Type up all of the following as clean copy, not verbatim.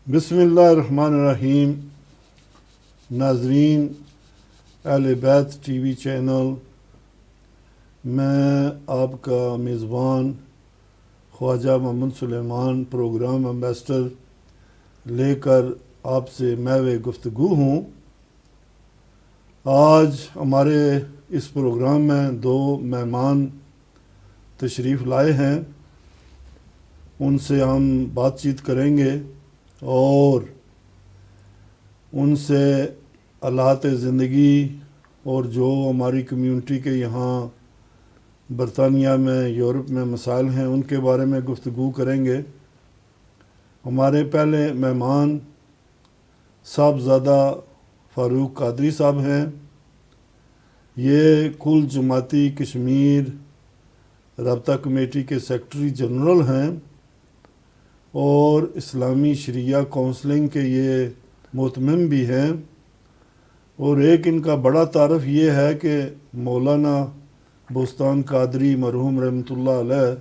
بسم اللہ الرحمن الرحیم. ناظرین اہل بیت ٹی وی چینل، میں آپ کا میزبان خواجہ محمد سلیمان پروگرام ایمبیسڈر لے کر آپ سے محو گفتگو ہوں. آج ہمارے اس پروگرام میں دو مہمان تشریف لائے ہیں. ان سے ہم بات چیت کریں گے اور ان سے حالات زندگی اور جو ہماری کمیونٹی کے یہاں برطانیہ میں، یورپ میں مسائل ہیں، ان کے بارے میں گفتگو کریں گے. ہمارے پہلے مہمان صاحبزادہ فاروق قادری صاحب ہیں. یہ کل جماعتی کشمیر رابطہ کمیٹی کے سیکرٹری جنرل ہیں اور اسلامی شریعہ کونسلنگ کے یہ محتمم بھی ہیں. اور ایک ان کا بڑا تعارف یہ ہے کہ مولانا بوستان قادری مرحوم رحمۃ اللہ علیہ،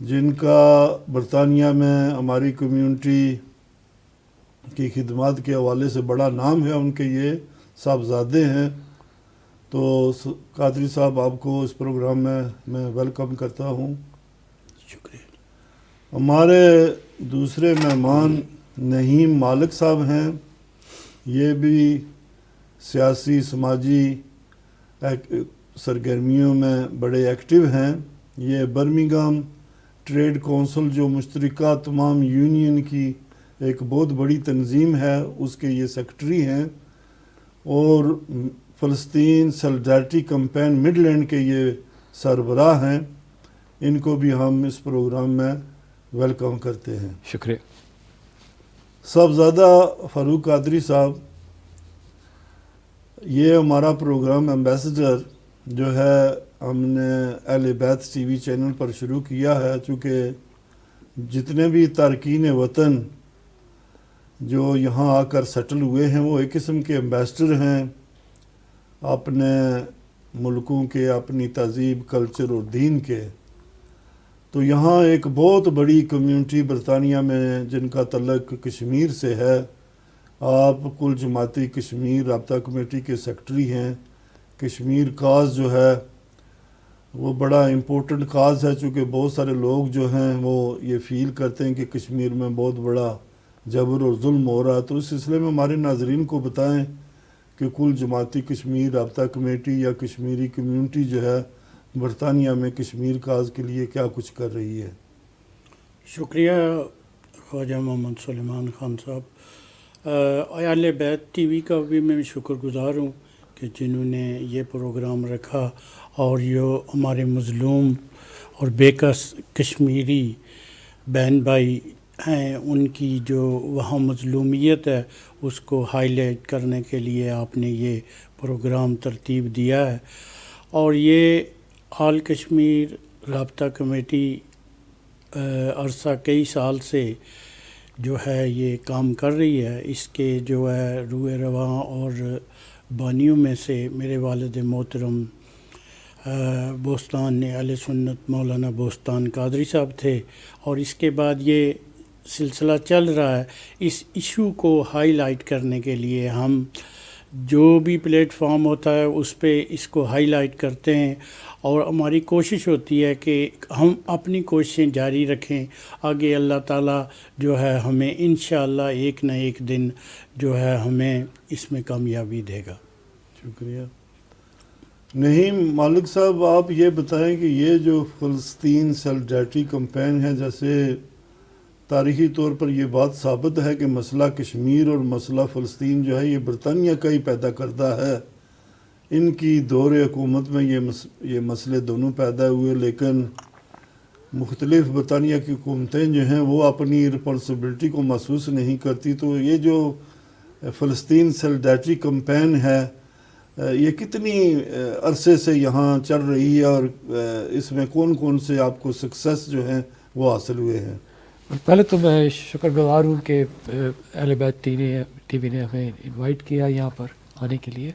جن کا برطانیہ میں ہماری کمیونٹی کی خدمات کے حوالے سے بڑا نام ہے، ان کے یہ صاحبزادے ہیں. تو قادری صاحب، آپ کو اس پروگرام میں ویلکم کرتا ہوں. شکریہ. ہمارے دوسرے مہمان نعیم مالک صاحب ہیں. یہ بھی سیاسی سماجی سرگرمیوں میں بڑے ایکٹیو ہیں. یہ برمنگھم ٹریڈ کونسل، جو مشترکہ تمام یونین کی ایک بہت بڑی تنظیم ہے، اس کے یہ سیکرٹری ہیں. اور فلسطین سیلیڈیرٹی کمپین مڈ لینڈ کے یہ سربراہ ہیں. ان کو بھی ہم اس پروگرام میں ویلکم کرتے ہیں. شکریہ. صاحبزادہ فاروق قادری صاحب، یہ ہمارا پروگرام ایمبیسڈر جو ہے ہم نے اہل بیت ٹی وی چینل پر شروع کیا ہے. چونکہ جتنے بھی تارکین وطن جو یہاں آ کر سیٹل ہوئے ہیں، وہ ایک قسم کے ایمبیسڈر ہیں اپنے ملکوں کے، اپنی تہذیب، کلچر اور دین کے. تو یہاں ایک بہت بڑی کمیونٹی برطانیہ میں جن کا تعلق کشمیر سے ہے. آپ کل جماعتی کشمیر رابطہ کمیٹی کے سیکرٹری ہیں. کشمیر کاز جو ہے وہ بڑا امپورٹنٹ کاز ہے، چونکہ بہت سارے لوگ جو ہیں وہ یہ فیل کرتے ہیں کہ کشمیر میں بہت بڑا جبر اور ظلم ہو رہا ہے. تو اس سلسلے میں ہمارے ناظرین کو بتائیں کہ کل جماعتی کشمیر رابطہ کمیٹی یا کشمیری کمیونٹی جو ہے برطانیہ میں کشمیر کاز کے لیے کیا کچھ کر رہی ہے. شکریہ خواجہ محمد سلیمان خان صاحب. اہل بیت ٹی وی کا بھی میں شکر گزار ہوں کہ جنہوں نے یہ پروگرام رکھا اور یہ ہمارے مظلوم اور بیکس کشمیری بہن بھائی ہیں، ان کی جو وہاں مظلومیت ہے اس کو ہائی لائٹ کرنے کے لیے آپ نے یہ پروگرام ترتیب دیا ہے. اور یہ آل کشمیر رابطہ کمیٹی عرصہ کئی سال سے جو ہے یہ کام کر رہی ہے. اس کے جو ہے روح رواں اور بانیوں میں سے میرے والد محترم بوستان اہل سنت مولانا بوستان قادری صاحب تھے. اور اس کے بعد یہ سلسلہ چل رہا ہے. اس ایشو کو ہائی لائٹ کرنے کے لیے ہم جو بھی پلیٹ فارم ہوتا ہے اس پہ اس کو ہائی لائٹ کرتے ہیں، اور ہماری کوشش ہوتی ہے کہ ہم اپنی کوششیں جاری رکھیں. آگے اللہ تعالیٰ جو ہے ہمیں انشاءاللہ ایک نہ ایک دن جو ہے ہمیں اس میں کامیابی دے گا. شکریہ. نعیم مالک صاحب، آپ یہ بتائیں کہ یہ جو فلسطین سیلیڈیرٹی کمپین ہے، جیسے تاریخی طور پر یہ بات ثابت ہے کہ مسئلہ کشمیر اور مسئلہ فلسطین جو ہے یہ برطانیہ کا ہی پیدا کردہ ہے. ان کی دور حکومت میں یہ مسئلے دونوں پیدا ہوئے، لیکن مختلف برطانیہ کی حکومتیں جو ہیں وہ اپنی رسپانسبلٹی کو محسوس نہیں کرتی. تو یہ جو فلسطین سیلیڈیرٹی کمپین ہے، یہ کتنی عرصے سے یہاں چل رہی ہے اور اس میں کون کون سے آپ کو سکسیس جو ہیں وہ حاصل ہوئے ہیں؟ پہلے تو میں شکر گزار ہوں کہ اہل بیت ٹی وی نے ہمیں انوائٹ کیا یہاں پر آنے کے لیے.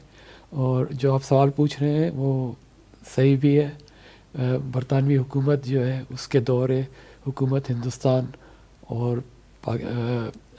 اور جو آپ سوال پوچھ رہے ہیں وہ صحیح بھی ہے. برطانوی حکومت جو ہے اس کے دور حکومت ہندوستان اور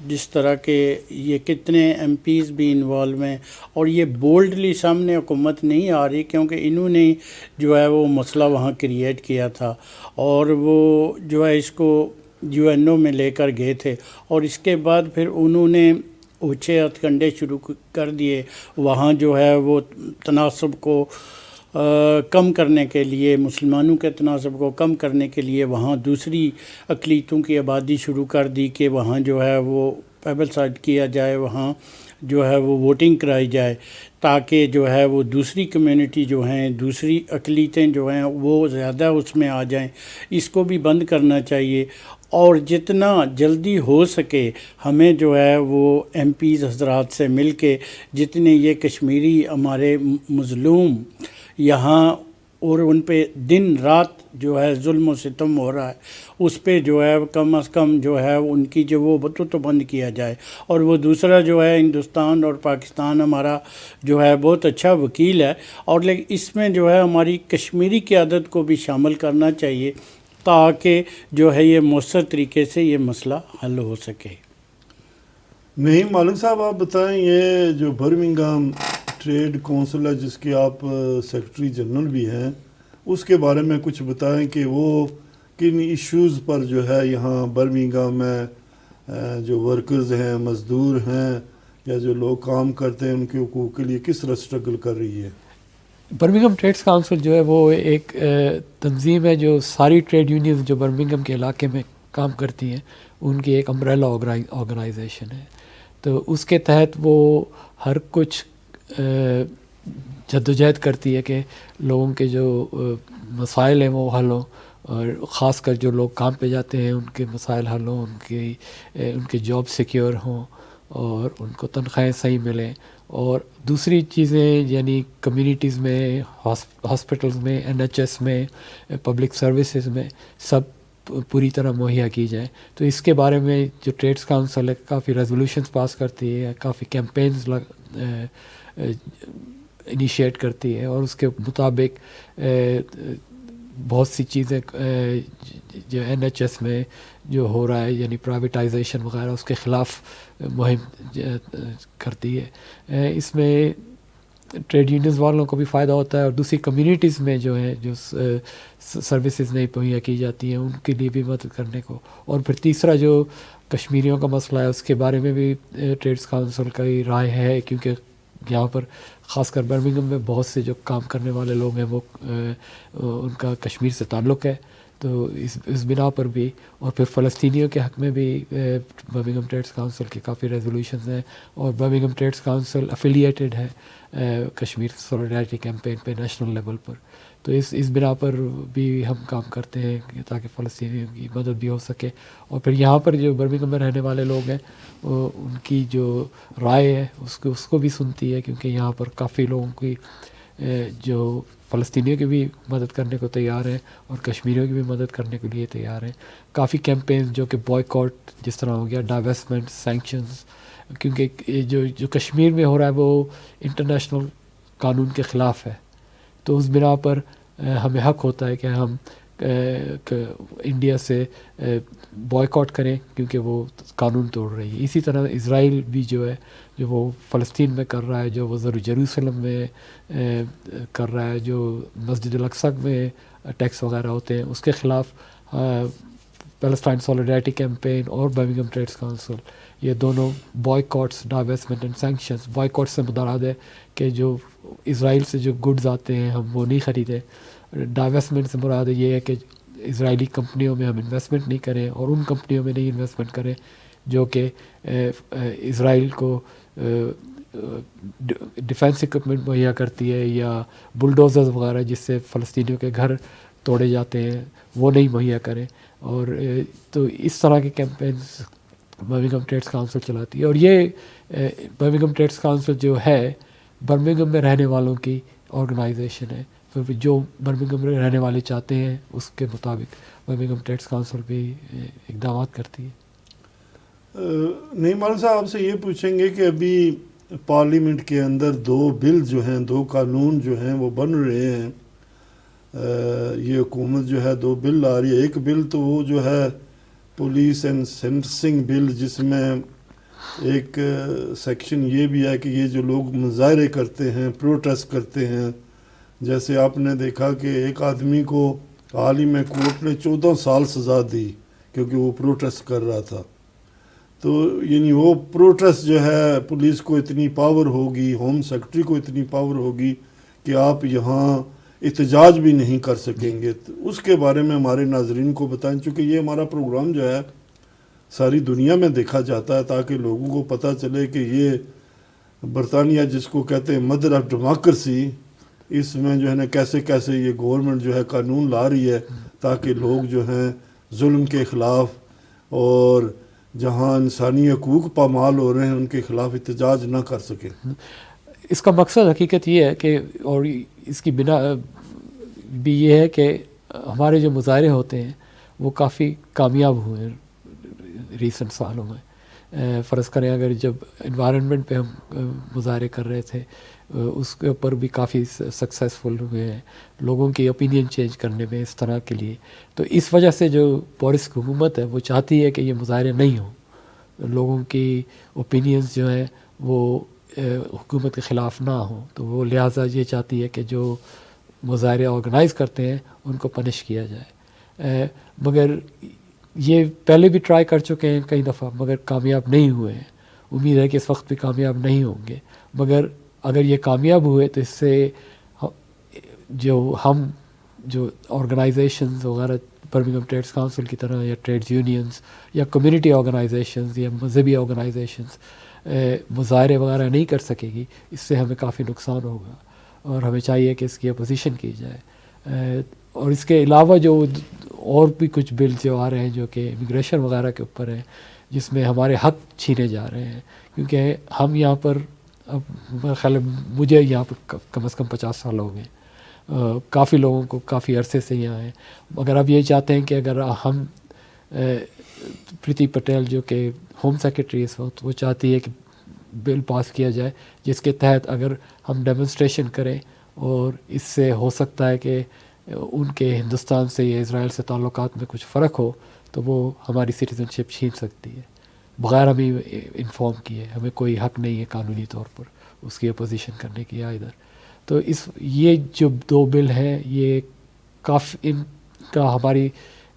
جس طرح کے یہ کتنے ایم پیز بھی انوالو ہیں، اور یہ بولڈلی سامنے حکومت نہیں آ رہی کیونکہ انہوں نے جو ہے وہ مسئلہ وہاں کریٹ کیا تھا، اور وہ جو ہے اس کو یو این او میں لے کر گئے تھے، اور اس کے بعد پھر انہوں نے اونچے ہتھ کنڈے شروع کر دیے وہاں جو ہے وہ تناسب کو کم کرنے کے لیے، مسلمانوں کے تناسب کو کم کرنے کے لیے وہاں دوسری اقلیتوں کی آبادی شروع کر دی کہ وہاں جو ہے وہ پیبلسائڈ کیا جائے، وہاں جو ہے وہ ووٹنگ کرائی جائے تاکہ جو ہے وہ دوسری کمیونٹی جو ہیں، دوسری اقلیتیں جو ہیں وہ زیادہ اس میں آ جائیں۔ اس کو بھی بند کرنا چاہیے، اور جتنا جلدی ہو سکے ہمیں جو ہے وہ ایم پیز حضرات سے مل کے جتنے یہ کشمیری ہمارے مظلوم یہاں اور ان پہ دن رات جو ہے ظلم و ستم ہو رہا ہے، اس پہ جو ہے کم از کم جو ہے ان کی جو وہ تو بند کیا جائے۔ اور وہ دوسرا جو ہے ہندوستان اور پاکستان ہمارا جو ہے بہت اچھا وکیل ہے، اور لیکن اس میں جو ہے ہماری کشمیری قیادت کو بھی شامل کرنا چاہیے تاکہ جو ہے یہ مؤثر طریقے سے یہ مسئلہ حل ہو سکے۔ نہیں مالک صاحب، آپ بتائیں یہ جو برمنگھم ٹریڈ کونسل ہے جس کے آپ سیکرٹری جنرل بھی ہیں، اس کے بارے میں کچھ بتائیں کہ وہ کن ایشوز پر جو ہے یہاں برمنگھم میں جو ورکرز ہیں، مزدور ہیں یا جو لوگ کام کرتے ہیں ان کے حقوق کے لیے کس طرح سٹرگل کر رہی ہے؟ برمنگھم ٹریڈز کاؤنسل جو ہے وہ ایک تنظیم ہے جو ساری ٹریڈ یونینز جو برمنگھم کے علاقے میں کام کرتی ہیں ان کی ایک امبریلا آرگنائزیشن ہے۔ تو اس کے تحت وہ ہر کچھ جدوجہد کرتی ہے کہ لوگوں کے جو مسائل ہیں وہ حل ہوں، اور خاص کر جو لوگ کام پہ جاتے ہیں ان کے مسائل حل ہوں، ان کے جاب سیکیور ہوں اور ان کو تنخواہیں صحیح ملیں، اور دوسری چیزیں یعنی کمیونٹیز میں، ہاسپٹلز میں، این ایچ ایس میں، پبلک سروسز میں سب پوری طرح مہیا کی جائیں۔ تو اس کے بارے میں جو ٹریڈز کاؤنسل ہے کافی ریزولوشنز پاس کرتی ہے، کافی کیمپینز انیشیٹ کرتی ہے، اور اس کے مطابق بہت سی چیزیں جو این ایچ ایس میں جو ہو رہا ہے یعنی پرائیویٹائزیشن وغیرہ اس کے خلاف مہم کرتی ہے۔ اس میں ٹریڈ یونینز والوں کو بھی فائدہ ہوتا ہے، اور دوسری کمیونٹیز میں جو ہے جو سروسز نہیں مہیا کی جاتی ہیں ان کے لیے بھی مدد کرنے کو۔ اور پھر تیسرا جو کشمیریوں کا مسئلہ ہے اس کے بارے میں بھی ٹریڈز کاؤنسل کا ہی رائے ہے، کیونکہ یہاں پر خاص کر برمنگھم میں بہت سے جو کام کرنے والے لوگ ہیں وہ ان کا کشمیر سے تعلق ہے، تو اس بنا پر بھی، اور پھر فلسطینیوں کے حق میں بھی برمنگھم ٹریڈز کاؤنسل کے کافی ریزولوشنز ہیں، اور برمنگھم ٹریڈز کاؤنسل افیلیٹڈ ہے کشمیر سولیڈیرٹی کیمپین پہ نیشنل لیول پر۔ تو اس بنا پر بھی ہم کام کرتے ہیں تاکہ فلسطینیوں کی مدد بھی ہو سکے، اور پھر یہاں پر جو برمنگھم میں رہنے والے لوگ ہیں ان کی جو رائے ہے اس کو بھی سنتی ہے، کیونکہ یہاں پر کافی لوگوں کی جو فلسطینیوں کی بھی مدد کرنے کو تیار ہیں اور کشمیریوں کی بھی مدد کرنے کے لیے تیار ہیں۔ کافی کیمپینز جو کہ بوائیکاٹ جس طرح ہو گیا، ڈائیویسٹمنٹ، سینکشنز، کیونکہ جو کشمیر میں ہو رہا ہے وہ انٹرنیشنل قانون کے خلاف ہے، تو اس بنا پر ہمیں حق ہوتا ہے کہ ہم انڈیا سے بوائیکاٹ کریں کیونکہ وہ قانون توڑ رہی ہے۔ اسی طرح اسرائیل بھی جو ہے جو وہ فلسطین میں کر رہا ہے، جو وہ یروشلم میں کر رہا ہے، جو مسجد الاقصی میں ٹیکس وغیرہ ہوتے ہیں، اس کے خلاف پیلسٹائن سولیڈیرٹی کیمپین اور برمنگھم ٹریڈز کاؤنسل یہ دونوں بوائیکاٹس، ڈائیویسٹمنٹ اینڈ سینکشنز۔ بوائیکاٹ سے مراد ہے کہ جو اسرائیل سے جو گڈز آتے ہیں ہم وہ نہیں خریدیں، ڈائیویسٹمنٹ سے مراد یہ ہے کہ اسرائیلی کمپنیوں میں ہم انویسٹمنٹ نہیں کریں، اور ان کمپنیوں میں نہیں انویسٹمنٹ کریں جو کہ اسرائیل کو ڈیفینس اکوپمنٹ مہیا کرتی ہے، یا بلڈوزرز وغیرہ جس سے فلسطینیوں کے گھر توڑے جاتے ہیں وہ نہیں مہیا کریں۔ اور تو اس طرح کے کیمپینز برمنگھم ٹریڈز کاؤنسل چلاتی ہے، اور یہ برمنگھم ٹریڈز کاؤنسل جو ہے برمنگھم میں رہنے والوں کی آرگنائزیشن ہے، پھر جو برمنگھم میں رہنے والے چاہتے ہیں اس کے مطابق برمنگھم ٹریڈز کاؤنسل بھی اقدامات کرتی ہے۔ نہیں مالک صاحب، آپ سے یہ پوچھیں گے کہ ابھی پارلیمنٹ کے اندر دو بل جو ہیں، دو قانون جو ہیں وہ بن رہے ہیں، یہ حکومت جو ہے دو بل آ رہی ہے۔ ایک بل تو وہ جو ہے پولیس اینڈ سینٹنسنگ بل، جس میں ایک سیکشن یہ بھی ہے کہ یہ جو لوگ مظاہرے کرتے ہیں، پروٹیسٹ کرتے ہیں، جیسے آپ نے دیکھا کہ ایک آدمی کو حال ہی میں کورٹ نے 14 سال سزا دی کیونکہ وہ پروٹیسٹ کر رہا تھا. تو یعنی وہ پروٹیسٹ جو ہے، پولیس کو اتنی پاور ہوگی، ہوم سیکرٹری کو اتنی پاور ہوگی کہ آپ یہاں احتجاج بھی نہیں کر سکیں گے. تو اس کے بارے میں ہمارے ناظرین کو بتائیں، چونکہ یہ ہمارا پروگرام جو ہے ساری دنیا میں دیکھا جاتا ہے تاکہ لوگوں کو پتہ چلے کہ یہ برطانیہ جس کو کہتے ہیں مدر آف ڈیموکریسی، اس میں جو ہے نا کیسے کیسے یہ گورنمنٹ جو ہے قانون لا رہی ہے تاکہ لوگ جو ہیں ظلم کے خلاف اور جہاں انسانی حقوق پامال ہو رہے ہیں ان کے خلاف احتجاج نہ کر سکیں. اس کا مقصد حقیقت یہ ہے کہ، اور اس کی بنا بھی یہ ہے کہ ہمارے جو مظاہرے ہوتے ہیں وہ کافی کامیاب ہوئے ہیں ریسنٹ سالوں میں. فرض کریں اگر جب انوائرنمنٹ پہ ہم مظاہرے کر رہے تھے اس کے اوپر بھی کافی سکسیسفل ہوئے ہیں لوگوں کی اوپینین چینج کرنے میں اس طرح کے لیے. تو اس وجہ سے جو بورس کی حکومت ہے وہ چاہتی ہے کہ یہ مظاہرے نہیں ہوں، لوگوں کی اوپینینز جو ہیں وہ حکومت کے خلاف نہ ہوں. تو وہ لہٰذا یہ چاہتی ہے کہ جو مظاہرے آرگنائز کرتے ہیں ان کو پنش کیا جائے. مگر یہ پہلے بھی ٹرائی کر چکے ہیں کئی دفعہ مگر کامیاب نہیں ہوئے ہیں. امید ہے کہ اس وقت بھی کامیاب نہیں ہوں گے. مگر اگر یہ کامیاب ہوئے تو اس سے جو ہم جو آرگنائزیشنز وغیرہ برمنگھم ٹریڈز کونسل کی طرح یا ٹریڈز یونینز یا کمیونٹی آرگنائزیشنز یا مذہبی آرگنائزیشنز مظاہرے وغیرہ نہیں کر سکے گی، اس سے ہمیں کافی نقصان ہوگا اور ہمیں چاہیے کہ اس کی اپوزیشن کی جائے. اور اس کے علاوہ جو اور بھی کچھ بل جو آ رہے ہیں جو کہ امیگریشن وغیرہ کے اوپر ہیں جس میں ہمارے حق چھینے جا رہے ہیں، کیونکہ ہم یہاں پر اب میرا خیال ہے مجھے یہاں پر کم از کم 50 سال ہو گئے، کافی لوگوں کو کافی عرصے سے یہاں ہیں. مگر اب یہ چاہتے ہیں کہ اگر ہم پریتی پٹیل جو کہ ہوم سیکرٹری اس وقت، وہ چاہتی ہے کہ بل پاس کیا جائے جس کے تحت اگر ہم ڈیمونسٹریشن کریں اور اس سے ہو سکتا ہے کہ ان کے ہندوستان سے یا اسرائیل سے تعلقات میں کچھ فرق ہو تو وہ ہماری سٹیزن شپ چھین سکتی ہے بغیر ہمیں انفارم کیے. ہمیں کوئی حق نہیں ہے قانونی طور پر اس کی اپوزیشن کرنے کی ادھر. تو یہ جو 2 بل ہیں یہ کافی، ان کا ہماری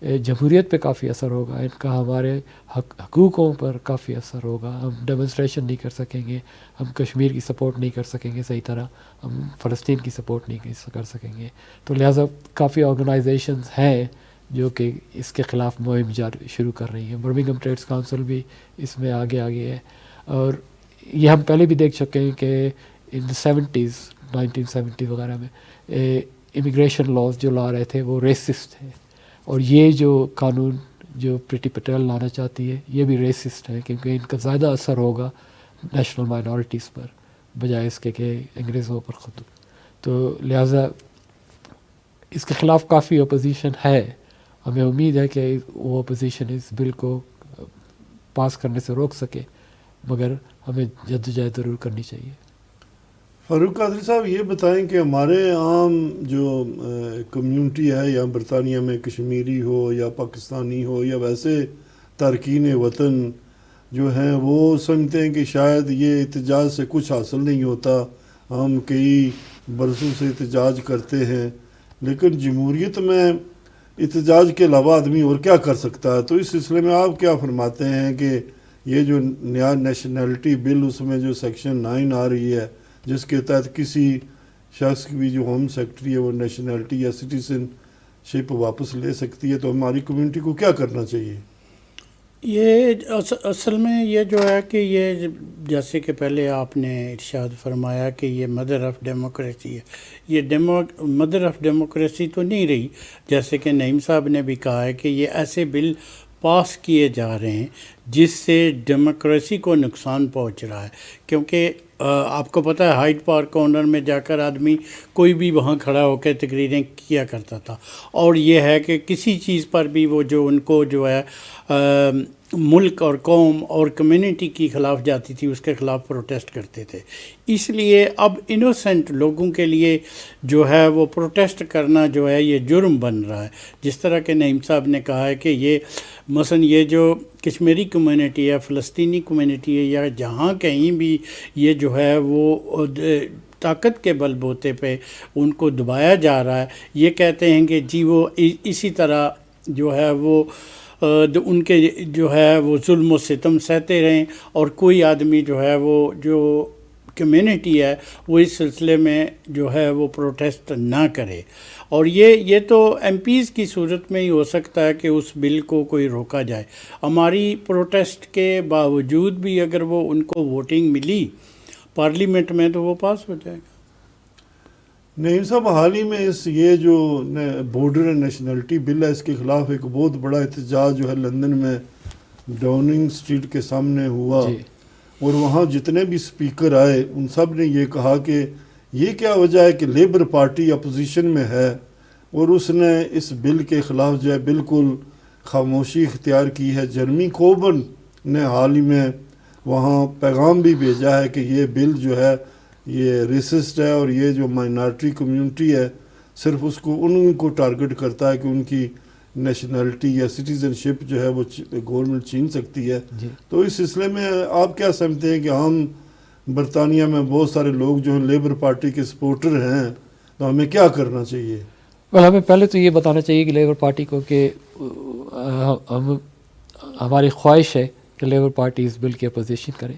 جمہوریت پہ کافی اثر ہوگا، ان کا ہمارے حقوقوں پر کافی اثر ہوگا. ہم ڈیمونسٹریشن نہیں کر سکیں گے، ہم کشمیر کی سپورٹ نہیں کر سکیں گے صحیح طرح، ہم فلسطین کی سپورٹ نہیں کر سکیں گے. تو لہٰذا کافی آرگنائزیشنز ہیں جو کہ اس کے خلاف مہم شروع کر رہی ہیں. برمنگھم ٹریڈز کونسل بھی اس میں آگے ہے. اور یہ ہم پہلے بھی دیکھ چکے ہیں کہ ان 1970 وغیرہ میں امیگریشن لاز جو لا رہے تھے وہ ریسسٹ تھے، اور یہ جو قانون جو پریتی پٹیل لانا چاہتی ہے یہ بھی ریسسٹ ہے کیونکہ ان کا زیادہ اثر ہوگا نیشنل مائنورٹیز پر بجائے اس کے کہ انگریزوں پر خود. تو لہٰذا اس کے خلاف کافی اپوزیشن ہے. ہمیں امید ہے کہ وہ اپوزیشن اس بل کو پاس کرنے سے روک سکے، مگر ہمیں جدوجہد ضرور کرنی چاہیے. فاروق قادری صاحب یہ بتائیں کہ ہمارے عام جو کمیونٹی ہے یا برطانیہ میں کشمیری ہو یا پاکستانی ہو یا ویسے تارکین وطن جو ہیں وہ سمجھتے ہیں کہ شاید یہ احتجاج سے کچھ حاصل نہیں ہوتا، ہم کئی برسوں سے احتجاج کرتے ہیں، لیکن جمہوریت میں احتجاج کے علاوہ آدمی اور کیا کر سکتا ہے. تو اس سلسلے میں آپ کیا فرماتے ہیں کہ یہ جو نیا نیشنلٹی بل اس میں جو سیکشن 9 آ رہی ہے جس کے تحت کسی شخص کی بھی جو ہوم سیکرٹری ہے وہ نیشنلٹی یا سٹیزن شپ واپس لے سکتی ہے، تو ہماری کمیونٹی کو کیا کرنا چاہیے؟ یہ اصل میں یہ جو ہے کہ یہ جیسے کہ پہلے آپ نے ارشاد فرمایا کہ یہ مدر آف ڈیموکریسی ہے، یہ مدر آف ڈیموکریسی تو نہیں رہی. جیسے کہ نعیم صاحب نے بھی کہا ہے کہ یہ ایسے بل پاس کیے جا رہے ہیں جس سے ڈیموکریسی کو نقصان پہنچ رہا ہے. کیونکہ آپ کو پتہ ہے ہائیڈ پارک کارنر میں جا کر آدمی کوئی بھی وہاں کھڑا ہو کے تقریریں کیا کرتا تھا، اور یہ ہے کہ کسی چیز پر بھی وہ جو ان کو جو ہے ملک اور قوم اور کمیونٹی کی خلاف جاتی تھی اس کے خلاف پروٹیسٹ کرتے تھے. اس لیے اب انوسنٹ لوگوں کے لیے جو ہے وہ پروٹیسٹ کرنا جو ہے یہ جرم بن رہا ہے. جس طرح کہ نعیم صاحب نے کہا ہے کہ یہ مثلا یہ جو کشمیری کمیونٹی ہے، فلسطینی کمیونٹی ہے، یا جہاں کہیں بھی یہ جو ہے وہ طاقت کے بل بوتے پہ ان کو دبایا جا رہا ہے، یہ کہتے ہیں کہ جی وہ اسی طرح جو ہے وہ ان کے جو ہے وہ ظلم و ستم سہتے رہیں، اور کوئی آدمی جو ہے وہ جو کمیونٹی ہے وہ اس سلسلے میں جو ہے وہ پروٹیسٹ نہ کرے. اور یہ تو ایم پیز کی صورت میں ہی ہو سکتا ہے کہ اس بل کو کوئی روکا جائے. ہماری پروٹیسٹ کے باوجود بھی اگر وہ ان کو ووٹنگ ملی پارلیمنٹ میں تو وہ پاس ہو جائے گا. نعیم صاحب، حال ہی میں یہ جو بارڈر اینڈ نیشنلٹی بل ہے، اس کے خلاف ایک بہت بڑا احتجاج جو ہے لندن میں ڈاؤننگ اسٹریٹ کے سامنے ہوا، اور وہاں جتنے بھی اسپیکر آئے ان سب نے یہ کہا کہ یہ کیا وجہ ہے کہ لیبر پارٹی اپوزیشن میں ہے اور اس نے اس بل کے خلاف جو ہے بالکل خاموشی اختیار کی ہے. جرمی کوربن نے حال ہی میں وہاں پیغام بھی بھیجا ہے کہ یہ بل جو ہے یہ ریسسٹ ہے، اور یہ جو مائنارٹی کمیونٹی ہے صرف اس کو ان کو ٹارگٹ کرتا ہے کہ ان کی نیشنلٹی یا سٹیزن شپ جو ہے وہ گورنمنٹ چھین سکتی ہے. تو اس سلسلے میں آپ کیا سمجھتے ہیں کہ ہم برطانیہ میں بہت سارے لوگ جو ہیں لیبر پارٹی کے سپورٹر ہیں، تو ہمیں کیا کرنا چاہیے؟ ہمیں پہلے تو یہ بتانا چاہیے کہ لیبر پارٹی کو کہ ہماری خواہش ہے کہ لیبر پارٹی اس بل کی اپوزیشن کرے،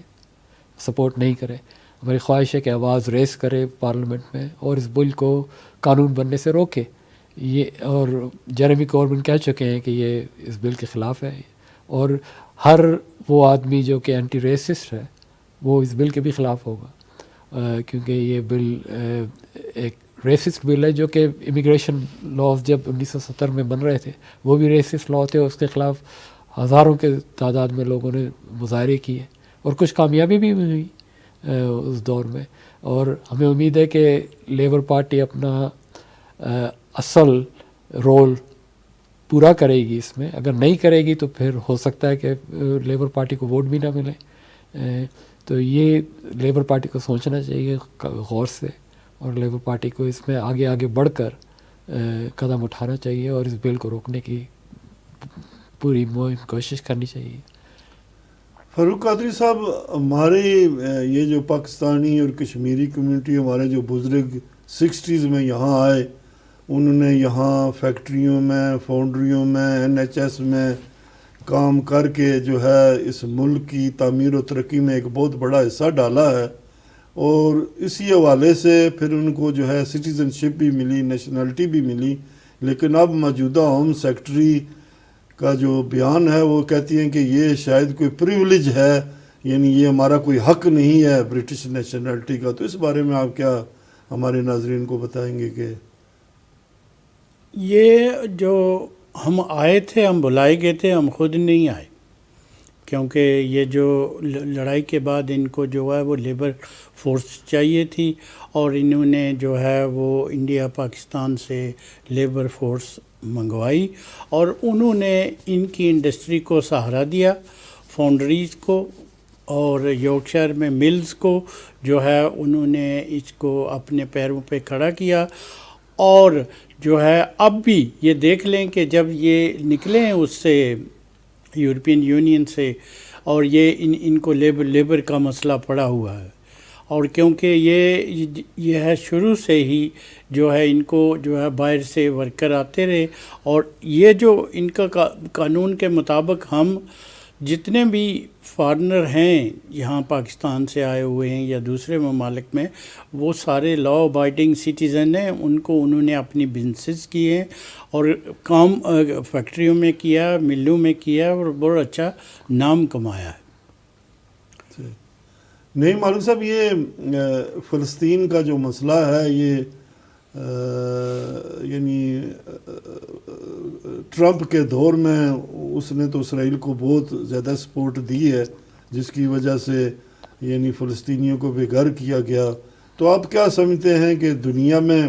سپورٹ نہیں کرے. ہماری خواہش ہے کہ آواز ریز کرے پارلیمنٹ میں اور اس بل کو قانون بننے سے روکے. یہ اور جیریمی کوربن کہہ چکے ہیں کہ یہ اس بل کے خلاف ہے، اور ہر وہ آدمی جو کہ اینٹی ریسسٹ ہے وہ اس بل کے بھی خلاف ہوگا، کیونکہ یہ بل ایک ریسسٹ بل ہے جو کہ امیگریشن لاز جب 1970 میں بن رہے تھے وہ بھی ریسسٹ لا تھے. اس کے خلاف ہزاروں کے تعداد میں لوگوں نے مظاہرے کیے اور کچھ کامیابی بھی ہوئی اس دور میں. اور ہمیں امید ہے کہ لیبر پارٹی اپنا اصل رول پورا کرے گی اس میں. اگر نہیں کرے گی تو پھر ہو سکتا ہے کہ لیبر پارٹی کو ووٹ بھی نہ ملے. تو یہ لیبر پارٹی کو سوچنا چاہیے غور سے، اور لیبر پارٹی کو اس میں آگے بڑھ کر قدم اٹھانا چاہیے اور اس بل کو روکنے کی پوری کوشش کرنی چاہیے. فاروق قادری صاحب، ہمارے یہ جو پاکستانی اور کشمیری کمیونٹی، ہمارے جو بزرگ 60s میں یہاں آئے، انہوں نے یہاں فیکٹریوں میں، فاؤنڈریوں میں، NHS میں کام کر کے جو ہے اس ملک کی تعمیر و ترقی میں ایک بہت بڑا حصہ ڈالا ہے، اور اسی حوالے سے پھر ان کو جو ہے سٹیزن شپ بھی ملی، نیشنلٹی بھی ملی. لیکن اب موجودہ ہوم سیکرٹری کا جو بیان ہے وہ کہتی ہیں کہ یہ شاید کوئی پریولیج ہے، یعنی یہ ہمارا کوئی حق نہیں ہے برٹش نیشنلٹی کا. تو اس بارے میں آپ کیا ہمارے ناظرین کو بتائیں گے؟ کہ یہ جو ہم آئے تھے، ہم بلائے گئے تھے، ہم خود نہیں آئے، کیونکہ یہ جو لڑائی کے بعد ان کو جو ہے وہ لیبر فورس چاہیے تھی، اور انہوں نے جو ہے وہ انڈیا پاکستان سے لیبر فورس منگوائی، اور انہوں نے ان کی انڈسٹری کو سہارا دیا، فاؤنڈریز کو اور یارکشائر میں ملز کو جو ہے انہوں نے اس کو اپنے پیروں پہ کھڑا کیا. اور جو ہے اب بھی یہ دیکھ لیں کہ جب یہ نکلے ہیں اس سے یورپین یونین سے، اور یہ ان کو لیبر کا مسئلہ پڑا ہوا ہے، اور کیونکہ یہ ہے شروع سے ہی جو ہے ان کو جو ہے باہر سے ورکر آتے رہے، اور یہ جو ان کا قانون کے مطابق ہم جتنے بھی فارنر ہیں یہاں پاکستان سے آئے ہوئے ہیں یا دوسرے ممالک میں، وہ سارے لا ابائڈنگ سٹیزن ہیں. ان کو انہوں نے اپنی بزنسز کیے ہیں اور کام فیکٹریوں میں کیا، ملوں میں کیا، اور بہت اچھا نام کمایا ہے. نہیں معلوم صاحب، یہ فلسطین کا جو مسئلہ ہے یہ یعنی ٹرمپ کے دور میں اس نے تو اسرائیل کو بہت زیادہ سپورٹ دی ہے، جس کی وجہ سے یعنی فلسطینیوں کو بے گھر کیا گیا. تو آپ کیا سمجھتے ہیں کہ دنیا میں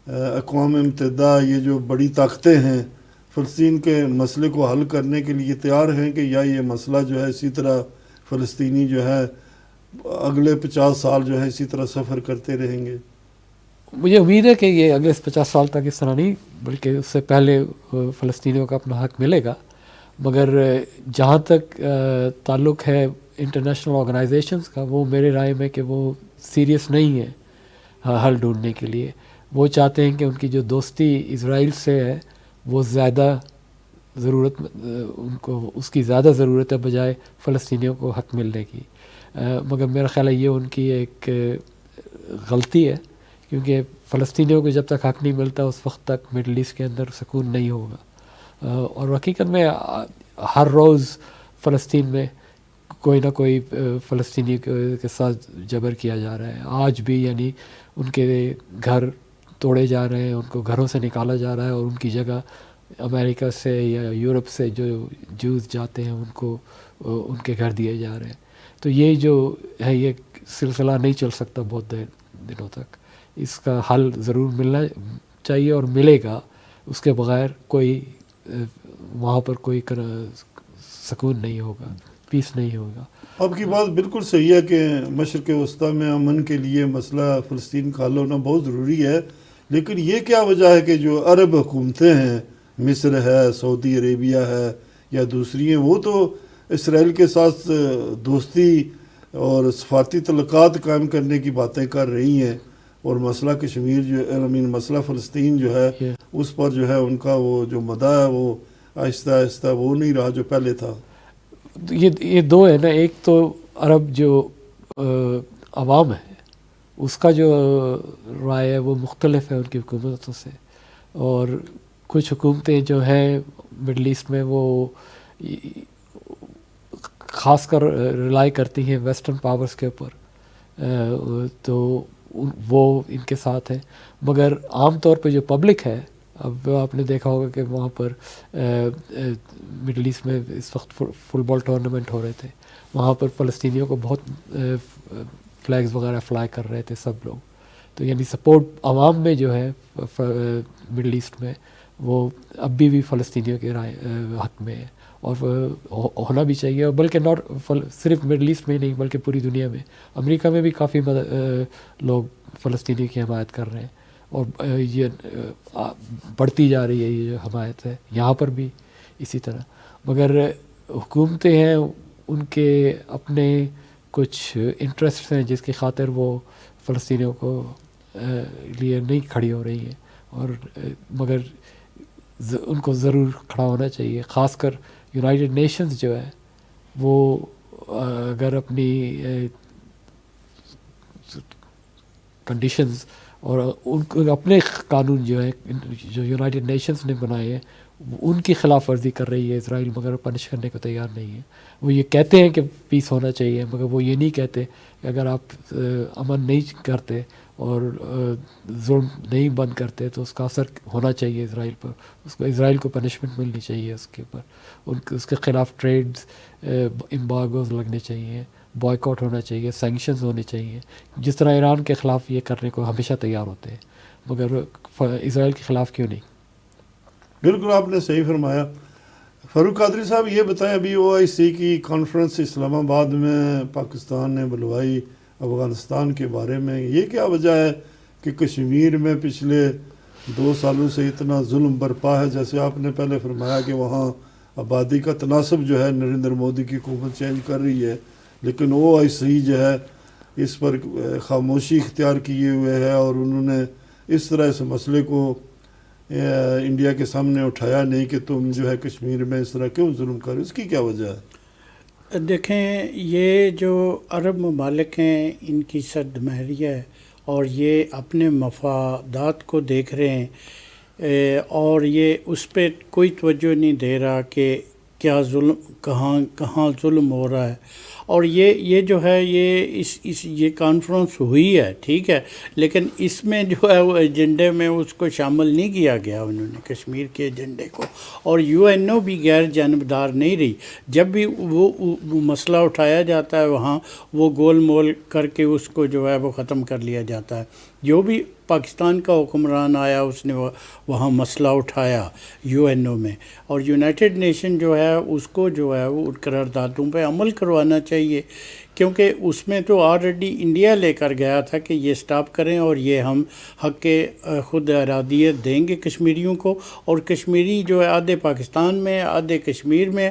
اقوام متحدہ یہ جو بڑی طاقتیں ہیں فلسطین کے مسئلے کو حل کرنے کے لیے تیار ہیں، کہ یا یہ مسئلہ جو ہے اسی طرح فلسطینی جو ہے اگلے 50 سال جو ہے اسی طرح سفر کرتے رہیں گے؟ مجھے امید ہے کہ یہ اگلے 50 سال تک اس طرح نہیں، بلکہ اس سے پہلے فلسطینیوں کا اپنا حق ملے گا. مگر جہاں تک تعلق ہے انٹرنیشنل آرگنائزیشنز کا، وہ میرے رائے میں کہ وہ سیریس نہیں ہے حل ڈھونڈنے کے لیے. وہ چاہتے ہیں کہ ان کی جو دوستی اسرائیل سے ہے وہ زیادہ ضرورت، ان کو اس کی زیادہ ضرورت ہے بجائے فلسطینیوں کو حق ملنے کی. مگر میرا خیال ہے یہ ان کی ایک غلطی ہے، کیونکہ فلسطینیوں کو جب تک حق نہیں ملتا اس وقت تک مڈل ایسٹ کے اندر سکون نہیں ہوگا. اور حقیقت میں ہر روز فلسطین میں کوئی نہ کوئی فلسطینی کے ساتھ جبر کیا جا رہا ہے. آج بھی یعنی ان کے گھر توڑے جا رہے ہیں، ان کو گھروں سے نکالا جا رہا ہے، اور ان کی جگہ امریکہ سے یا یورپ سے جو جوز جاتے ہیں ان کو ان کے گھر دیے جا رہے ہیں. تو یہ جو ہے یہ سلسلہ نہیں چل سکتا بہت دنوں تک. اس کا حل ضرور ملنا چاہیے اور ملے گا. اس کے بغیر کوئی وہاں پر کوئی سکون نہیں ہوگا، پیس نہیں ہوگا. آپ کی بات بالکل صحیح ہے کہ مشرق وسطیٰ میں امن کے لیے مسئلہ فلسطین کا حل ہونا بہت ضروری ہے. لیکن یہ کیا وجہ ہے کہ جو عرب حکومتیں ہیں، مصر ہے، سعودی عربیہ ہے یا دوسری ہیں، وہ تو اسرائیل کے ساتھ دوستی اور سفارتی تعلقات قائم کرنے کی باتیں کر رہی ہیں، اور مسئلہ کشمیر جو مسئلہ فلسطین جو ہے اس پر جو ہے ان کا وہ جو مدعا ہے وہ آہستہ آہستہ وہ نہیں رہا جو پہلے تھا. یہ دو ہے نا. ایک تو عرب جو عوام ہے اس کا جو رائے ہے وہ مختلف ہے ان کی حکومتوں سے، اور کچھ حکومتیں جو ہیں مڈل ایسٹ میں وہ خاص کر ریلائی کرتی ہیں ویسٹرن پاورز کے اوپر، تو وہ ان کے ساتھ ہیں. مگر عام طور پہ جو پبلک ہے، اب آپ نے دیکھا ہوگا کہ وہاں پر مڈل ایسٹ میں اس وقت فٹ بال ٹورنامنٹ ہو رہے تھے، وہاں پر فلسطینیوں کو بہت فلیگز وغیرہ فلائی کر رہے تھے سب لوگ. تو یعنی سپورٹ عوام میں جو ہے مڈل ایسٹ میں وہ اب بھی فلسطینیوں کے رائے حق میں ہے، اور ہونا بھی چاہیے. اور بلکہ صرف مڈل ایسٹ میں ہی نہیں بلکہ پوری دنیا میں. امریکہ میں بھی کافی لوگ فلسطینی کی حمایت کر رہے ہیں، اور یہ بڑھتی جا رہی ہے یہ جو حمایت ہے یہاں پر بھی اسی طرح. مگر حکومتیں ہیں ان کے اپنے کچھ انٹرسٹ ہیں جس کی خاطر وہ فلسطینیوں کو لیے نہیں کھڑی ہو رہی ہیں، اور مگر ان کو ضرور کھڑا ہونا چاہیے. خاص کر یونائٹڈ نیشنز جو ہے وہ اگر اپنی کنڈیشنز اور ان کو اپنے قانون جو ہیں جو یونائٹڈ نیشنز نے بنائے ہیں ان کی خلاف ورزی کر رہی ہے اسرائیل، مگر پنش کرنے کو تیار نہیں ہے. وہ یہ کہتے ہیں کہ پیس ہونا چاہیے، مگر وہ یہ نہیں کہتے کہ اگر آپ امن نہیں کرتے اور ظلم نہیں بند کرتے تو اس کا اثر ہونا چاہیے اسرائیل پر. اس کو اسرائیل کو پنشمنٹ ملنی چاہیے اس کے اوپر. اس کے خلاف ٹریڈز امبارگوز لگنے چاہیے، بائیکاٹ ہونا چاہیے، سینکشنز ہونے چاہیے. جس طرح ایران کے خلاف یہ کرنے کو ہمیشہ تیار ہوتے ہیں، مگر اسرائیل کے خلاف کیوں نہیں؟ بالکل آپ نے صحیح فرمایا. فاروق قادری صاحب یہ بتائیں، ابھی OIC کی کانفرنس اسلام آباد میں پاکستان نے بلوائی افغانستان کے بارے میں، یہ کیا وجہ ہے کہ کشمیر میں پچھلے 2 سالوں سے اتنا ظلم برپا ہے؟ جیسے آپ نے پہلے فرمایا کہ وہاں آبادی کا تناسب جو ہے نریندر مودی کی حکومت چینج کر رہی ہے، لیکن OIC جو ہے اس پر خاموشی اختیار کیے ہوئے ہے، اور انہوں نے اس طرح اس مسئلے کو انڈیا کے سامنے اٹھایا نہیں کہ تم جو ہے کشمیر میں اس طرح کیوں ظلم کر رہے ہو. اس کی کیا وجہ ہے؟ دیکھیں، یہ جو عرب ممالک ہیں ان کی سرد مہری ہے، اور یہ اپنے مفادات کو دیکھ رہے ہیں، اور یہ اس پہ کوئی توجہ نہیں دے رہا کہ کیا ظلم کہاں ظلم ہو رہا ہے. اور یہ جو ہے یہ کانفرنس ہوئی ہے، ٹھیک ہے، لیکن اس میں جو ہے وہ ایجنڈے میں اس کو شامل نہیں کیا گیا انہوں نے کشمیر کے ایجنڈے کو. اور UNO بھی غیر جانبدار نہیں رہی. جب بھی وہ مسئلہ اٹھایا جاتا ہے وہاں وہ گول مول کر کے اس کو جو ہے وہ ختم کر لیا جاتا ہے. جو بھی پاکستان کا حکمران آیا اس نے وہاں مسئلہ اٹھایا UN میں، اور یونائٹڈ نیشن جو ہے اس کو جو ہے وہ قراردادوں پہ عمل کروانا چاہیے، کیونکہ اس میں تو آلریڈی انڈیا لے کر گیا تھا کہ یہ سٹاپ کریں اور یہ ہم حق خود ارادیت دیں گے کشمیریوں کو، اور کشمیری جو ہے آدھے پاکستان میں، آدھے کشمیر میں،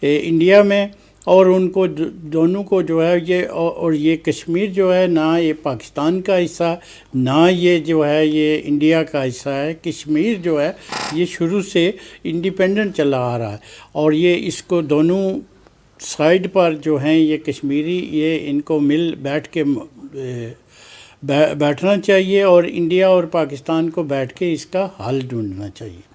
انڈیا میں، اور ان کو دونوں کو جو ہے یہ اور یہ کشمیر جو ہے نہ یہ پاکستان کا حصہ نہ یہ جو ہے یہ انڈیا کا حصہ ہے۔ کشمیر جو ہے یہ شروع سے انڈیپینڈنٹ چلا آ رہا ہے، اور یہ اس کو دونوں سائیڈ پر جو ہیں یہ کشمیری یہ ان کو مل بیٹھ کے بیٹھنا چاہیے، اور انڈیا اور پاکستان کو بیٹھ کے اس کا حل ڈھونڈنا چاہیے۔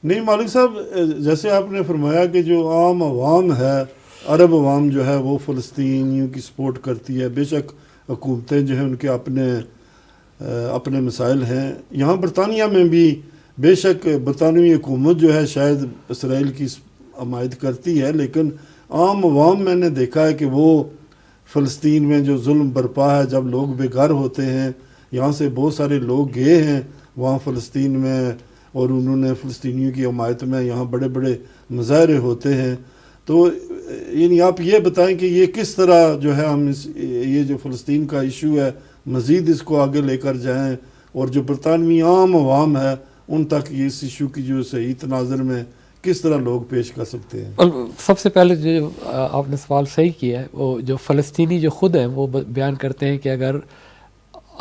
نہیں مالک صاحب، جیسے آپ نے فرمایا کہ جو عام عوام ہے، عرب عوام جو ہے وہ فلسطینیوں کی سپورٹ کرتی ہے، بے شک حکومتیں جو ہیں ان کے اپنے مسائل ہیں۔ یہاں برطانیہ میں بھی بے شک برطانوی حکومت جو ہے شاید اسرائیل کی حمایت کرتی ہے، لیکن عام عوام میں نے دیکھا ہے کہ وہ فلسطین میں جو ظلم برپا ہے، جب لوگ بے گھر ہوتے ہیں، یہاں سے بہت سارے لوگ گئے ہیں وہاں فلسطین میں، اور انہوں نے فلسطینیوں کی حمایت میں یہاں بڑے بڑے مظاہرے ہوتے ہیں۔ تو یعنی آپ یہ بتائیں کہ یہ کس طرح جو ہے ہم یہ جو فلسطین کا ایشو ہے مزید اس کو آگے لے کر جائیں، اور جو برطانوی عام عوام ہے ان تک یہ اس ایشو کی جو صحیح تناظر میں کس طرح لوگ پیش کر سکتے ہیں؟ اور سب سے پہلے جو آپ نے سوال صحیح کیا ہے، وہ جو فلسطینی جو خود ہیں وہ بیان کرتے ہیں کہ اگر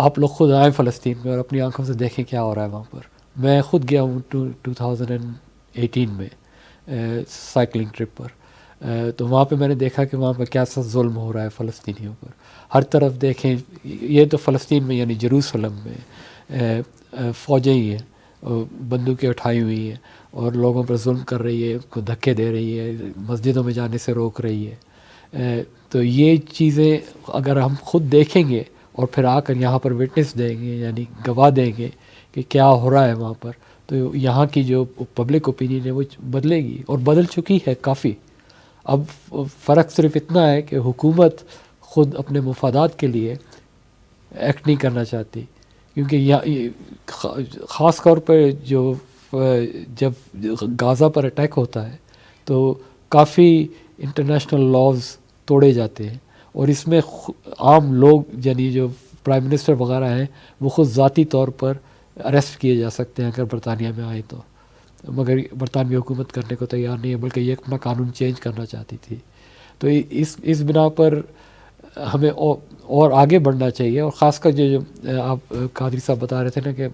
آپ لوگ خود آئیں فلسطین میں اور اپنی آنکھوں سے دیکھیں کیا ہو رہا ہے وہاں پر۔ میں خود گیا ہوں 2018 میں سائیکلنگ ٹرپ پر، تو وہاں پہ میں نے دیکھا کہ وہاں پہ کیسا ظلم ہو رہا ہے فلسطینیوں پر۔ ہر طرف دیکھیں، یہ تو فلسطین میں یعنی جروسلم میں فوجیں ہی ہیں، بندوقیں اٹھائی ہوئی ہیں اور لوگوں پر ظلم کر رہی ہے، ان کو دھکے دے رہی ہے، مسجدوں میں جانے سے روک رہی ہے۔ تو یہ چیزیں اگر ہم خود دیکھیں گے اور پھر آ کر یہاں پر وٹنس دیں گے، یعنی گواہ دیں گے کہ کیا ہو رہا ہے وہاں پر، تو یہاں کی جو پبلک اوپینین ہے وہ بدلے گی، اور بدل چکی ہے کافی۔ اب فرق صرف اتنا ہے کہ حکومت خود اپنے مفادات کے لیے ایکٹ نہیں کرنا چاہتی، کیونکہ خاص طور پہ جب غازہ پر اٹیک ہوتا ہے تو کافی انٹرنیشنل لاز توڑے جاتے ہیں، اور اس میں عام لوگ یعنی جو پرائم منسٹر وغیرہ ہیں وہ خود ذاتی طور پر اریسٹ کیے جا سکتے ہیں اگر برطانیہ میں آئے تو، مگر برطانوی حکومت کرنے کو تیار نہیں ہے، بلکہ یہ اپنا قانون چینج کرنا چاہتی تھی۔ تو اس بنا پر ہمیں اور آگے بڑھنا چاہیے، اور خاص کر جو آپ قادری صاحب بتا رہے تھے نا کہ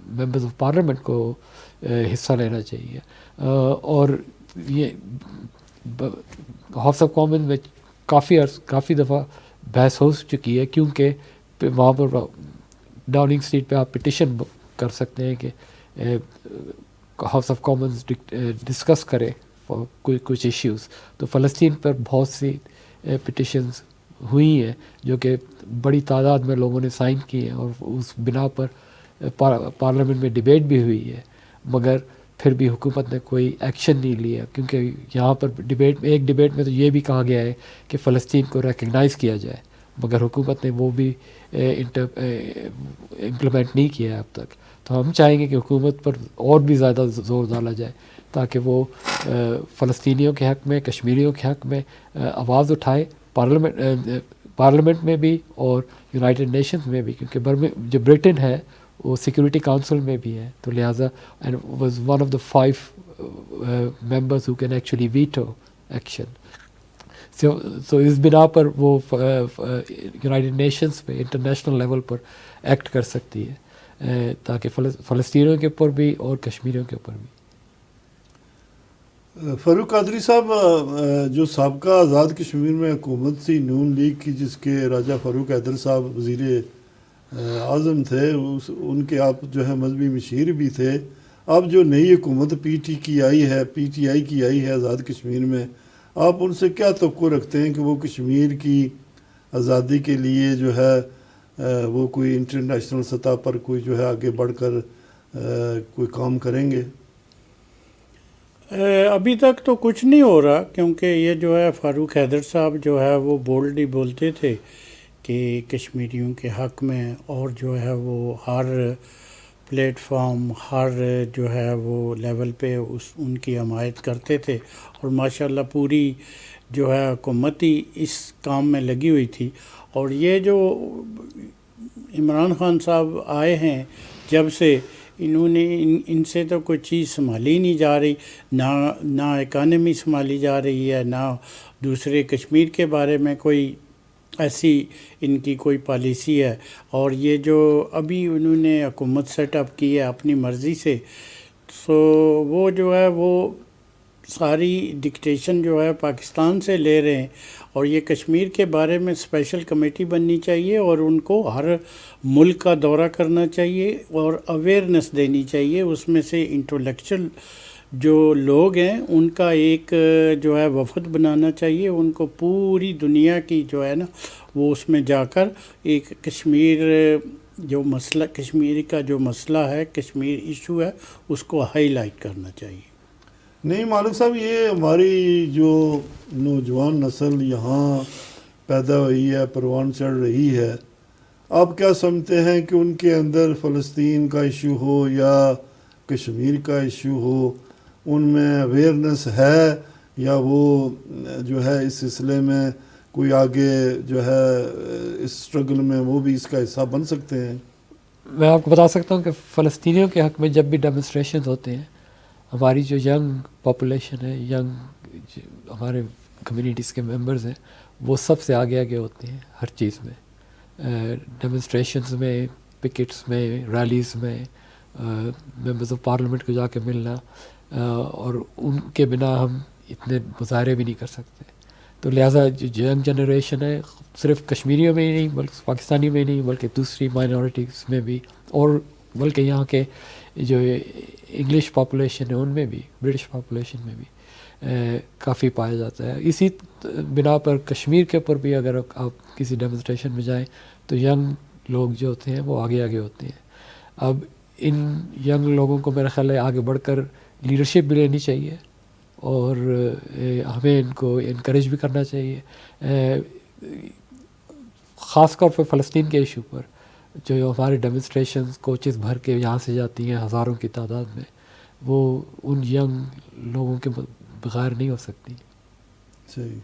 ممبرز آف پارلیمنٹ کو حصہ لینا چاہیے، اور یہ ہاؤس آف کامن میں کافی دفعہ بحث ہو چکی ہے، کیونکہ وہاں پر ڈاؤننگ اسٹریٹ پہ آپ پٹیشن کر سکتے ہیں کہ ہاؤس آف کامنز ڈسکس کرے کچھ ایشوز۔ تو فلسطین پر بہت سی پٹیشنز ہوئی ہیں جو کہ بڑی تعداد میں لوگوں نے سائن کی ہیں، اور اس بنا پر پارلیمنٹ میں ڈیبیٹ بھی ہوئی ہے، مگر پھر بھی حکومت نے کوئی ایکشن نہیں لیا، کیونکہ یہاں پر ایک ڈیبیٹ میں تو یہ بھی کہا گیا ہے کہ فلسطین کو ریکگنائز کیا جائے، مگر حکومت نے وہ بھی امپلیمنٹ نہیں کیا ہے اب تک۔ تو ہم چاہیں گے کہ حکومت پر اور بھی زیادہ زور ڈالا جائے تاکہ وہ فلسطینیوں کے حق میں، کشمیریوں کے حق میں آواز اٹھائے، پارلیمنٹ میں بھی اور یونائٹڈ نیشنز میں بھی، کیونکہ جو برٹن ہے وہ سیکورٹی کاؤنسل میں بھی ہے، تو لہٰذا was one of the 5 members who can actually veto action. So اس بنا پر وہ یونائٹڈ نیشنز پہ انٹرنیشنل لیول پر ایکٹ کر سکتی ہے، تاکہ فلسطینیوں کے اوپر بھی اور کشمیریوں کے اوپر بھی۔ فاروق قادری صاحب، جو سابقہ آزاد کشمیر میں حکومت تھی نون لیگ کی، جس کے راجہ فاروق حیدر صاحب وزیر اعظم تھے، ان کے آپ جو ہے مذہبی مشیر بھی تھے۔ اب جو نئی حکومت پی ٹی آئی کی آئی ہے آزاد کشمیر میں، آپ ان سے کیا توقع رکھتے ہیں کہ وہ کشمیر کی آزادی کے لیے جو ہے وہ کوئی انٹرنیشنل سطح پر کوئی جو ہے آگے بڑھ کر کوئی کام کریں گے؟ ابھی تک تو کچھ نہیں ہو رہا، کیونکہ یہ جو ہے فاروق حیدر صاحب جو ہے وہ بولڈلی بولتے تھے کہ کشمیریوں کے حق میں اور جو ہے وہ ہر پلیٹ فارم ہر جو ہے وہ لیول پہ ان کی حمایت کرتے تھے، اور ماشاءاللہ پوری جو ہے حکومت ہی اس کام میں لگی ہوئی تھی. اور یہ جو عمران خان صاحب آئے ہیں جب سے، انہوں نے ان سے تو کوئی چیز سنبھالی نہیں جا رہی، نہ اکانومی سنبھالی جا رہی ہے، نہ دوسرے کشمیر کے بارے میں کوئی ایسی ان کی کوئی پالیسی ہے. اور یہ جو ابھی انہوں نے حکومت سیٹ اپ کی ہے اپنی مرضی سے، سو وہ جو ہے وہ ساری ڈکٹیشن جو ہے پاکستان سے لے رہے ہیں. اور یہ کشمیر کے بارے میں اسپیشل کمیٹی بننی چاہیے اور ان کو ہر ملک کا دورہ کرنا چاہیے اور اویئرنیس دینی چاہیے. اس میں سے انٹلیکچوئل جو لوگ ہیں ان کا ایک جو ہے وفد بنانا چاہیے، ان کو پوری دنیا کی جو ہے نا وہ اس میں جا کر ایک کشمیر جو مسئلہ، کشمیر کا جو مسئلہ ہے، کشمیر ایشو ہے، اس کو ہائی لائٹ کرنا چاہیے. نہیں مالک صاحب، یہ ہماری جو نوجوان نسل یہاں پیدا ہوئی ہے، پروان چڑھ رہی ہے، آپ کیا سمجھتے ہیں کہ ان کے اندر فلسطین کا ایشو ہو یا کشمیر کا ایشو ہو، ان میں اویئرنیس ہے، یا وہ جو ہے اس سلسلے میں کوئی آگے جو ہے اس سٹرگل میں وہ بھی اس کا حصہ بن سکتے ہیں؟ میں آپ کو بتا سکتا ہوں کہ فلسطینیوں کے حق میں جب بھی ڈیمونسٹریشنز ہوتے ہیں، ہماری جو ینگ پاپولیشن ہے، ینگ ہمارے کمیونٹیز کے ممبرز ہیں، وہ سب سے آگے آگے ہوتے ہیں ہر چیز میں، ڈیمونسٹریشنز میں، پکٹس میں، ریلیز میں، ممبرز آف پارلیمنٹ کو جا کے ملنا، اور ان کے بنا ہم اتنے مظاہرے بھی نہیں کر سکتے. تو لہٰذا جو ینگ جنریشن ہے، صرف کشمیریوں میں ہی نہیں بلکہ پاکستانی میں نہیں بلکہ دوسری مائنورٹیز میں بھی، اور بلکہ یہاں کے جو انگلش پاپولیشن ہے ان میں بھی، برٹش پاپولیشن میں بھی کافی پایا جاتا ہے. اسی بنا پر کشمیر کے اوپر بھی اگر آپ کسی ڈیمونسٹریشن میں جائیں تو ینگ لوگ جو ہوتے ہیں وہ آگے آگے ہوتے ہیں. اب ان ینگ لوگوں کو میرا خیال ہے آگے بڑھ کر لیڈرشپ بھی لینی چاہیے، اور ہمیں ان کو انکریج بھی کرنا چاہیے، خاص طور پہ فلسطین کے ایشو پر. جو ہمارے ڈیمونسٹریشنز کوچز بھر کے یہاں سے جاتی ہیں ہزاروں کی تعداد میں، وہ ان ینگ لوگوں کے بغیر نہیں ہو سکتی. صحیح.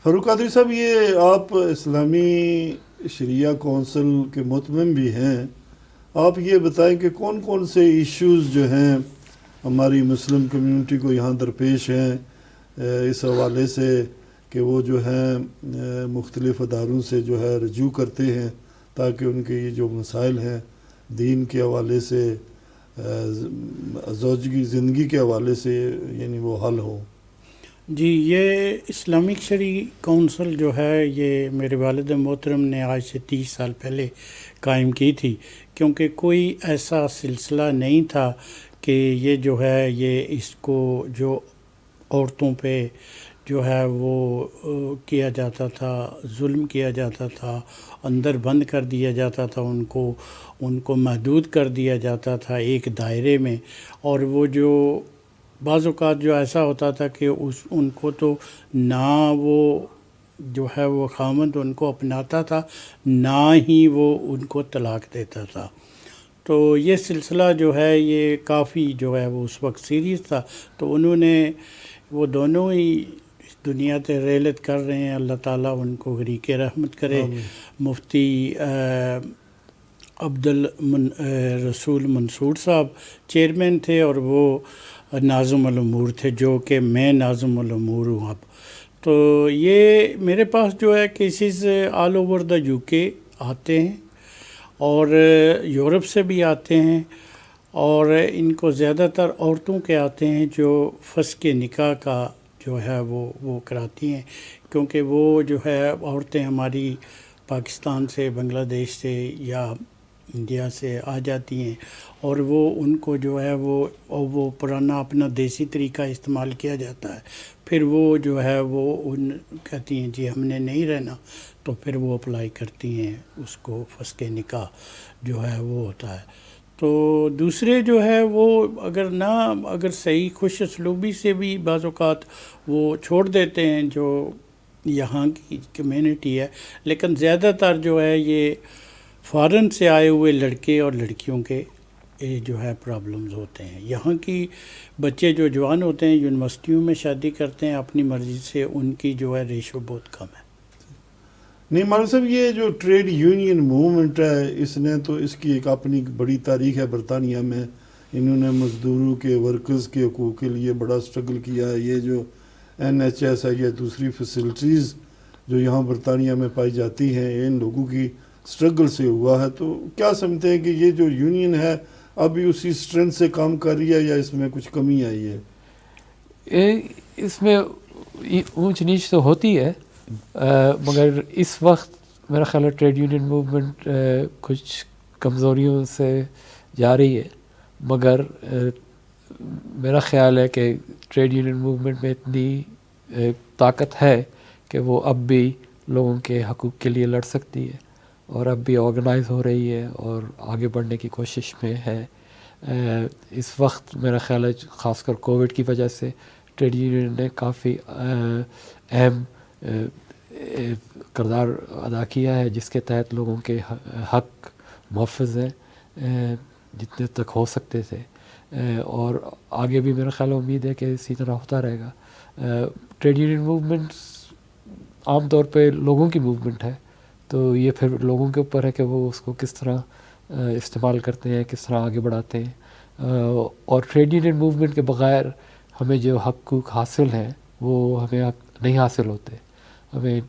فاروق قادری صاحب، یہ آپ اسلامی شریعہ کونسل کے مطمئن بھی ہیں، آپ یہ بتائیں کہ کون کون سے ایشوز جو ہیں ہماری مسلم کمیونٹی کو یہاں درپیش ہیں اس حوالے سے کہ وہ جو ہیں مختلف اداروں سے جو ہے رجوع کرتے ہیں تاکہ ان کے یہ جو مسائل ہیں دین کے حوالے سے، زوجگی زندگی کے حوالے سے، یعنی وہ حل ہوں. جی، یہ اسلامک شرعی کونسل جو ہے یہ میرے والد محترم نے آج سے 30 سال پہلے قائم کی تھی، کیونکہ کوئی ایسا سلسلہ نہیں تھا کہ یہ جو ہے یہ اس کو جو عورتوں پہ جو ہے وہ کیا جاتا تھا، ظلم کیا جاتا تھا، اندر بند کر دیا جاتا تھا، ان کو محدود کر دیا جاتا تھا ایک دائرے میں. اور وہ جو بعض اوقات جو ایسا ہوتا تھا کہ ان کو تو نہ وہ جو ہے وہ خامند ان کو اپناتا تھا، نہ ہی وہ ان کو طلاق دیتا تھا. تو یہ سلسلہ جو ہے یہ کافی جو ہے وہ اس وقت سیریس تھا. تو انہوں نے وہ دونوں ہی اس دنیا سے رحلت کر رہے ہیں، اللہ تعالیٰ ان کو غریق رحمت کرے. مفتی رسول منصور صاحب چیئرمین تھے، اور وہ ناظم الامور تھے، جو کہ میں ناظم الامور ہوں اب. تو یہ میرے پاس جو ہے cases all over the you کے آتے ہیں اور یورپ سے بھی آتے ہیں، اور ان کو زیادہ تر عورتوں کے آتے ہیں جو فسخ نکاح کا جو ہے وہ کراتی ہیں، کیونکہ وہ جو ہے عورتیں ہماری پاکستان سے، بنگلہ دیش سے یا انڈیا سے آ جاتی ہیں، اور وہ ان کو جو ہے وہ پرانا اپنا دیسی طریقہ استعمال کیا جاتا ہے. پھر وہ جو ہے وہ کہتی ہیں جی ہم نے نہیں رہنا، تو پھر وہ اپلائی کرتی ہیں اس کو، فسخ نکاح جو ہے وہ ہوتا ہے. تو دوسرے جو ہے وہ اگر صحیح خوش اسلوبی سے بھی بعض اوقات وہ چھوڑ دیتے ہیں جو یہاں کی کمیونٹی ہے، لیکن زیادہ تر جو ہے یہ فارن سے آئے ہوئے لڑکے اور لڑکیوں کے جو ہے پرابلمز ہوتے ہیں. یہاں کی بچے جو جوان ہوتے ہیں یونیورسٹیوں میں شادی کرتے ہیں اپنی مرضی سے، ان کی جو ہے ریشو بہت کم ہے. نہیں مولوی صاحب، یہ جو ٹریڈ یونین موومنٹ ہے اس نے تو اس کی ایک اپنی بڑی تاریخ ہے. برطانیہ میں انہوں نے مزدوروں کے ورکرز کے حقوق کے لیے بڑا سٹرگل کیا ہے. یہ جو NHS ہے، یہ دوسری فیسلٹیز جو یہاں برطانیہ میں پائی جاتی ہیں، ان لوگوں کی سٹرگل سے ہوا ہے. تو کیا سمجھتے ہیں کہ یہ جو یونین ہے ابھی اسی اسٹرینتھ سے کام کر رہی ہے یا اس میں کچھ کمی آئی ہے؟ اس میں اونچ نیچ تو ہوتی ہے، مگر اس وقت میرا خیال ہے ٹریڈ یونین موومنٹ کچھ کمزوریوں سے جا رہی ہے. مگر میرا خیال ہے کہ ٹریڈ یونین موومنٹ میں اتنی طاقت ہے کہ وہ اب بھی لوگوں کے حقوق کے لیے لڑ سکتی ہے، اور اب بھی آرگنائز ہو رہی ہے اور آگے بڑھنے کی کوشش میں ہے. اس وقت میرا خیال ہے خاص کر کووڈ کی وجہ سے ٹریڈ یونین نے کافی اہم کردار ادا کیا ہے، جس کے تحت لوگوں کے حق محفوظ ہیں جتنے تک ہو سکتے تھے، اور آگے بھی میرا خیال امید ہے کہ اسی طرح ہوتا رہے گا. ٹریڈ یونین موومنٹ عام طور پہ لوگوں کی موومنٹ ہے، تو یہ پھر لوگوں کے اوپر ہے کہ وہ اس کو کس طرح استعمال کرتے ہیں، کس طرح آگے بڑھاتے ہیں. اور ٹریڈ یونین موومنٹ کے بغیر ہمیں جو حقوق حاصل ہیں وہ ہمیں نہیں حاصل ہوتے. ہمیں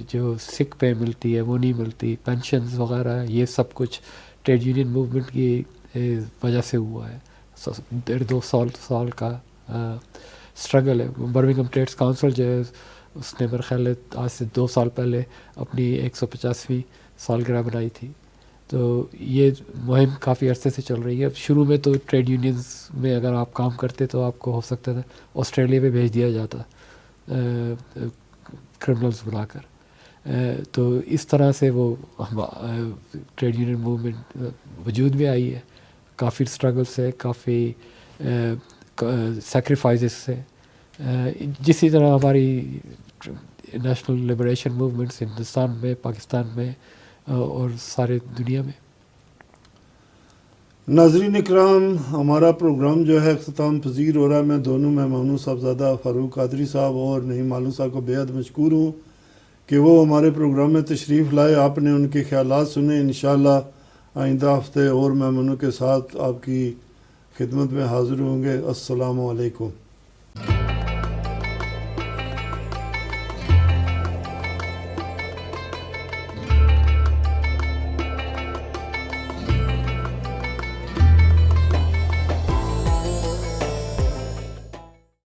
جو سک پے ملتی ہے وہ نہیں ملتی، پینشنز وغیرہ، یہ سب کچھ ٹریڈ یونین موومنٹ کی وجہ سے ہوا ہے. 1.5-2 سال کا سٹرگل ہے. برمنگھم ٹریڈز کونسل جو ہے اس نے میرا خیال ہے آج سے 2 سال پہلے اپنی 150ویں سالگرہ بنائی تھی. تو یہ مہم کافی عرصے سے چل رہی ہے. شروع میں تو ٹریڈ یونینز میں اگر آپ کام کرتے تو آپ کو ہو سکتا تھا آسٹریلیا میں بھیج دیا جاتا کرمنلز بنا کر. تو اس طرح سے وہ ٹریڈ یونین موومنٹ وجود میں آئی ہے، کافی سٹرگل سے، کافی سیکریفائزز سے. جسی طرح ہماری نیشنل لبریشن موومنٹس ہندوستان میں، پاکستان میں اور سارے دنیا میں. ناظرین اکرام، ہمارا پروگرام جو ہے اختتام پذیر ہو رہا ہے. میں دونوں مہمانوں صاحبزادہ فاروق قادری صاحب اور نعیم معلوم صاحب کو بے حد مشکور ہوں کہ وہ ہمارے پروگرام میں تشریف لائے. آپ نے ان کے خیالات سنے. انشاءاللہ آئندہ ہفتے اور مہمانوں کے ساتھ آپ کی خدمت میں حاضر ہوں گے. السلام علیکم.